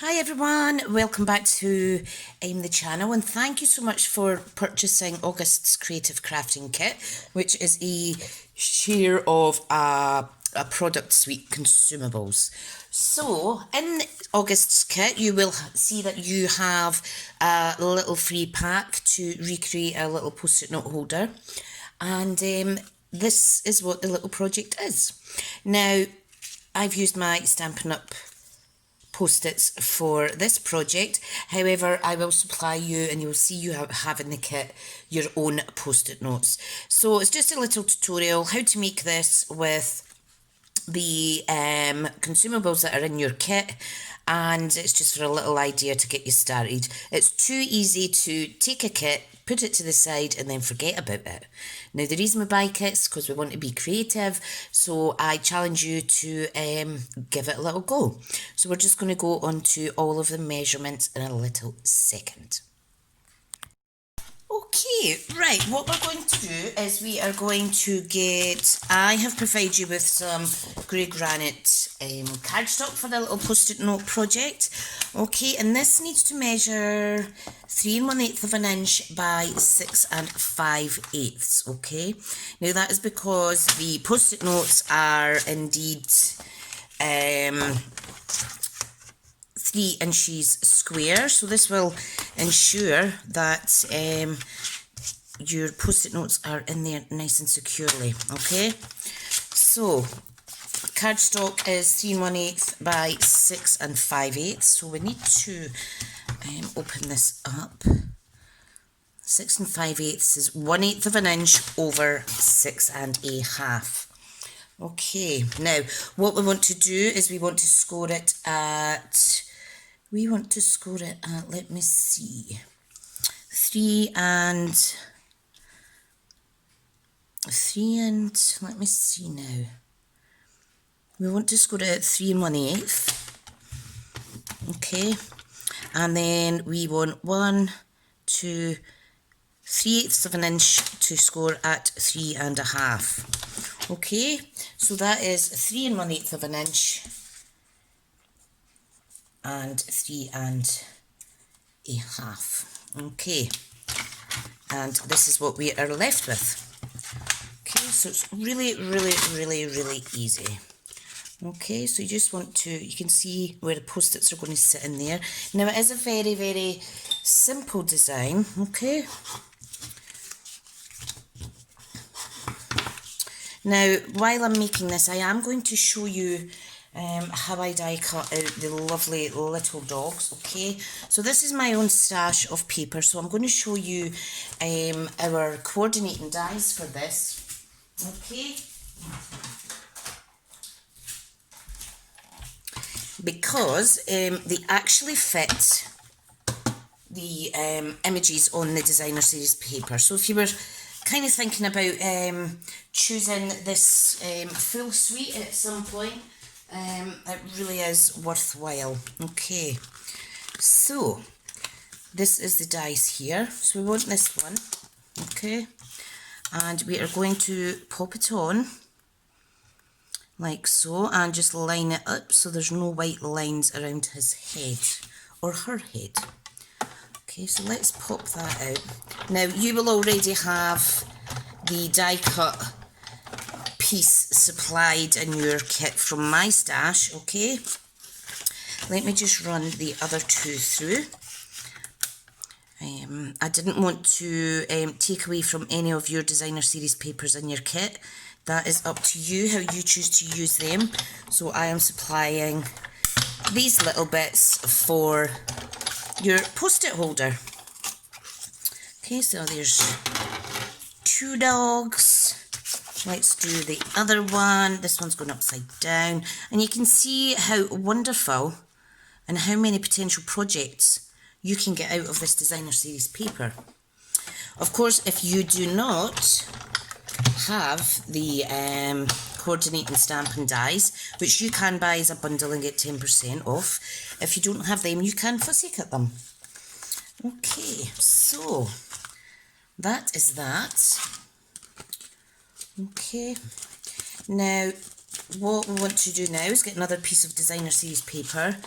Hi everyone, welcome back to the channel, and thank you so much for purchasing August's Creative Crafting Kit, which is a share of a product suite consumables. So in August's kit you will see that you have a little free pack to recreate a little post-it note holder, and this is what the little project is. Now I've used my Stampin' Up! Post-its for this project. However, I will supply you, and you'll see you have in the kit your own post-it notes. So it's just a little tutorial how to make this with the consumables that are in your kit, and it's just for a little idea to get you started. It's too easy to take a kit, put it to the side, and then forget about it. Now, the reason we buy kits is because we want to be creative, so I challenge you to give it a little go. So we're just going to go on to all of the measurements in a little second. Okay, right, what we're going to do is we are going to get, I have provided you with some grey granite cardstock for the little post-it note project. Okay, and this needs to measure 3 1/8 of an inch by 6 5/8. Okay, now that is because the post-it notes are indeed 3 inches square, so this will ensure that your post-it notes are in there nice and securely. Okay, so cardstock is 3 1/8 by 6 5/8, so we need to open this up. 6 5/8 is 1/8 of an inch over 6 1/2. Okay, now what we want to do is we want to score it at, let me see, 3 and, let me see now. We want to score it at 3 1/8. Okay, and then we want 1, 2, 3/8 of an inch to score at 3 1/2. Okay, so that is 3 1/8 of an inch and 3 1/2. Okay, and this is what we are left with. Okay, so it's really easy. Okay, so you just want to, you can see where the post-its are going to sit in there. Now it is a very simple design. Okay, now while I'm making this, I am going to show you how I die cut out the lovely little dogs. Okay, so this is my own stash of paper, so I'm going to show you our coordinating dies for this. Okay, because they actually fit the images on the designer series paper. So if you were kind of thinking about choosing this full suite at some point, it really is worthwhile. Okay, so this is the dies here, so we want this one. Okay, and we are going to pop it on like so, and just line it up so there's no white lines around his head or her head. Okay, so let's pop that out. Now you will already have the die cut piece supplied in your kit from my stash. Okay, let me just run the other two through. I didn't want to take away from any of your designer series papers in your kit. That is up to you how you choose to use them. So I am supplying these little bits for your post-it holder. Okay, so there's 2 dogs. Let's do the other one. This one's going upside down. And you can see how wonderful and how many potential projects you can get out of this designer series paper. Of course, if you do not have the coordinating stamping dies, which you can buy as a bundle and get 10% off, if you don't have them, you can fussy cut them. Okay, so that is that. Okay, now what we want to do now is get another piece of designer series paper,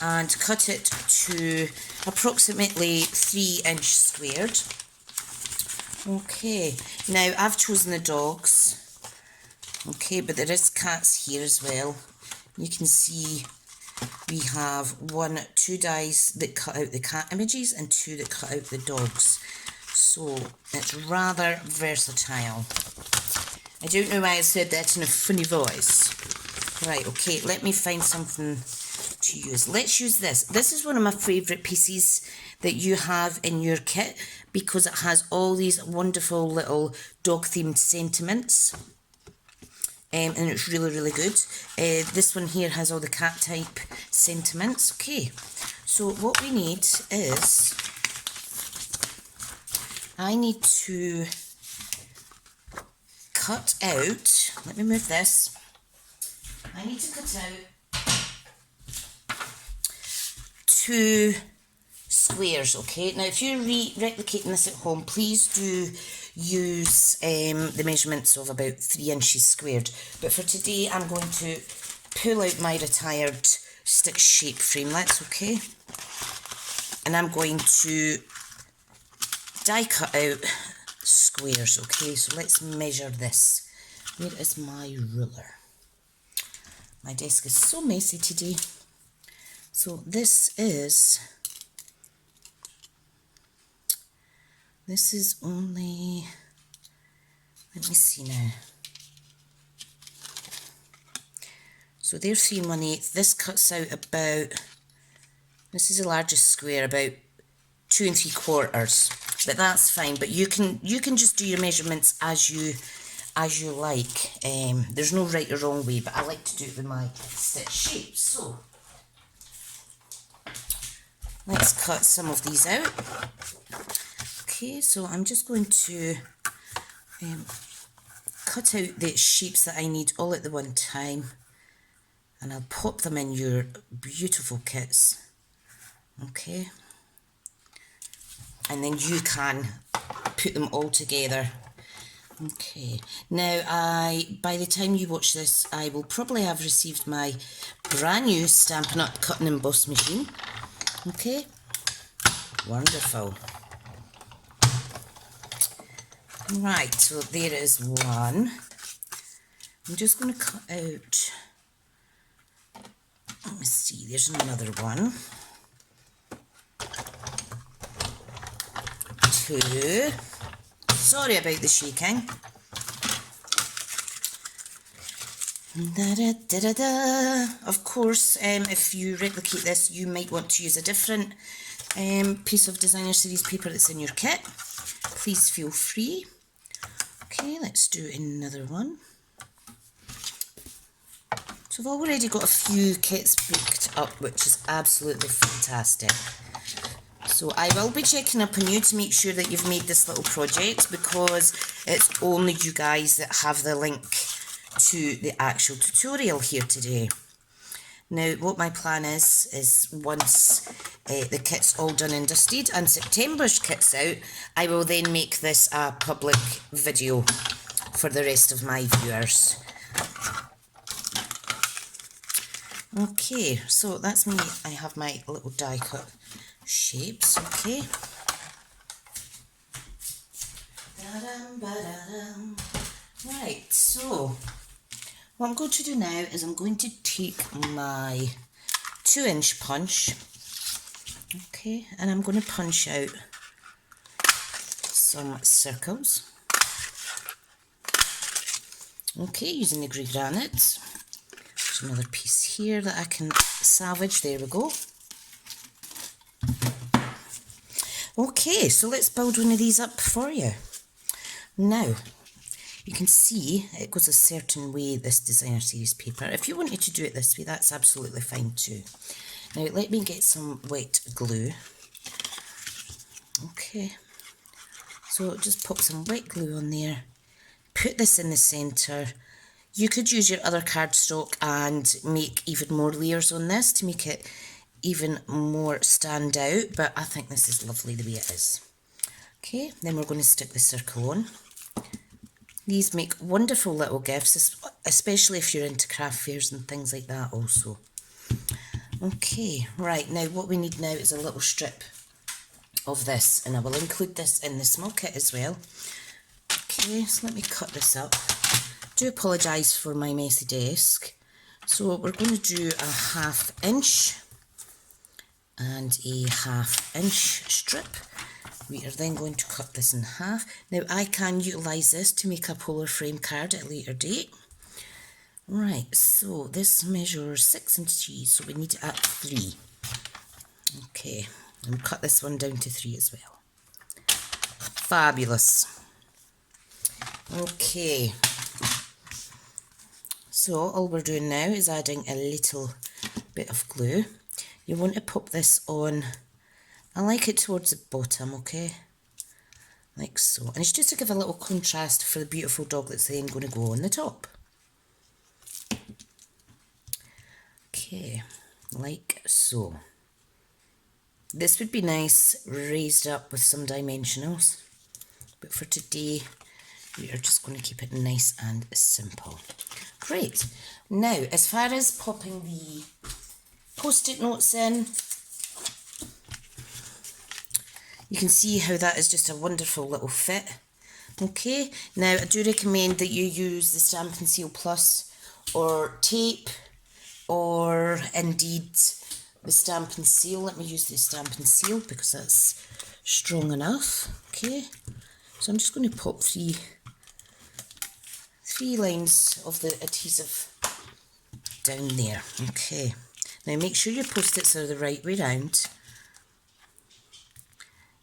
and cut it to approximately 3-inch squared. Okay, now I've chosen the dogs, okay, but there is cats here as well. You can see we have two dies that cut out the cat images and 2 that cut out the dogs. So it's rather versatile. I don't know why I said that in a funny voice. Right, okay, let me find something to use. Let's use this. This is one of my favourite pieces that you have in your kit because it has all these wonderful little dog-themed sentiments. And it's really, really good. This one here has all the cat type sentiments. Okay, so what we need is, I need to cut out, let me move this, I need to cut out 2 squares, okay? Now if you're replicating this at home, please do use the measurements of about 3 inches squared. But for today, I'm going to pull out my retired stick shape framelits, okay? And I'm going to die cut out squares, okay? So let's measure this. Where is my ruler? My desk is so messy today. So this is only, let me see now. So they're 3 1/8. This cuts out about, this is the largest square, about 2 3/4. But that's fine. But you can just do your measurements as you like. There's no right or wrong way, but I like to do it with my stitch shape. So let's cut some of these out. Okay, so I'm just going to cut out the shapes that I need all at the one time, and I'll pop them in your beautiful kits. Okay, and then you can put them all together. Okay, now by the time you watch this, I will probably have received my brand new Stampin' Up! Cut and Emboss machine. Okay, wonderful. Right, so there is one. I'm just going to cut out, let me see, there's another one. 2. Sorry about the shaking. Of course, if you replicate this, you might want to use a different piece of designer series paper that's in your kit. Please feel free. Okay, let's do another one. So I've already got a few kits booked up, which is absolutely fantastic. So I will be checking up on you to make sure that you've made this little project, because it's only you guys that have the link to the actual tutorial here today. Now, what my plan is once the kit's all done and dusted and September's kit's out, I will then make this a public video for the rest of my viewers. Okay, so that's me. I have my little die cut shapes, okay. Right, so what I'm going to do now is I'm going to take my 2-inch punch, okay, and I'm going to punch out some circles, okay, using the grey granite. There's another piece here that I can salvage, there we go. Okay, so let's build one of these up for you. Now, you can see it goes a certain way, this designer series paper. If you wanted to do it this way, that's absolutely fine too. Now, let me get some wet glue. Okay, so just pop some wet glue on there. Put this in the centre. You could use your other cardstock and make even more layers on this to make it even more stand out, but I think this is lovely the way it is. Okay, then we're going to stick the circle on. These make wonderful little gifts, especially if you're into craft fairs and things like that also. Okay, right, now what we need now is a little strip of this, and I will include this in the small kit as well. Okay, so let me cut this up. Do apologise for my messy desk. So we're going to do a 1/2 inch and a 1/2 inch strip. We are then going to cut this in half. Now I can utilise this to make a polar frame card at a later date. Right, so this measures 6 inches, so we need it at 3. Okay, and we'll cut this one down to 3 as well. Fabulous. Okay, so all we're doing now is adding a little bit of glue. You want to pop this on, I like it towards the bottom, okay, like so. And it's just to give a little contrast for the beautiful dog that's then going to go on the top. Okay, like so. This would be nice raised up with some dimensionals, but for today we are just going to keep it nice and simple. Great. Now, as far as popping the post-it notes in, you can see how that is just a wonderful little fit. Okay, now I do recommend that you use the Stamp and Seal Plus or tape, or indeed the Stamp and Seal. Let me use the Stamp and Seal because that's strong enough. Okay, so I'm just going to pop three lines of the adhesive down there. Okay, now make sure your post-its are the right way round.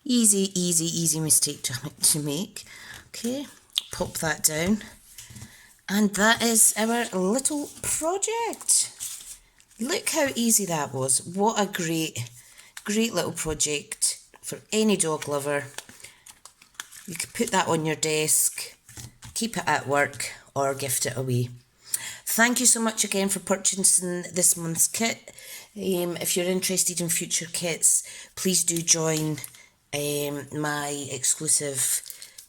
Easy mistake to make. Okay, pop that down, and that is our little project. Look how easy that was. What a great little project for any dog lover. You could put that on your desk, keep it at work, or gift it away. Thank you so much again for purchasing this month's kit. If you're interested in future kits, please do join my exclusive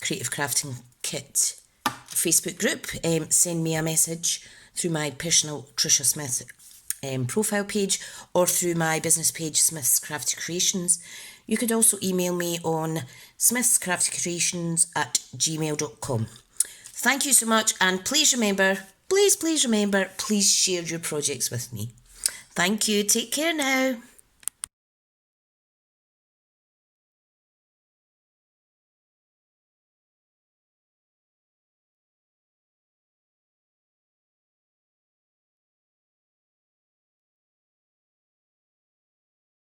Creative Crafting Kit Facebook group. Send me a message through my personal Tricia Smith profile page, or through my business page, Smith's Crafty Creations. You could also email me on smithscraftycreations@gmail.com. Thank you so much, and please remember, please share your projects with me. Thank you. Take care now.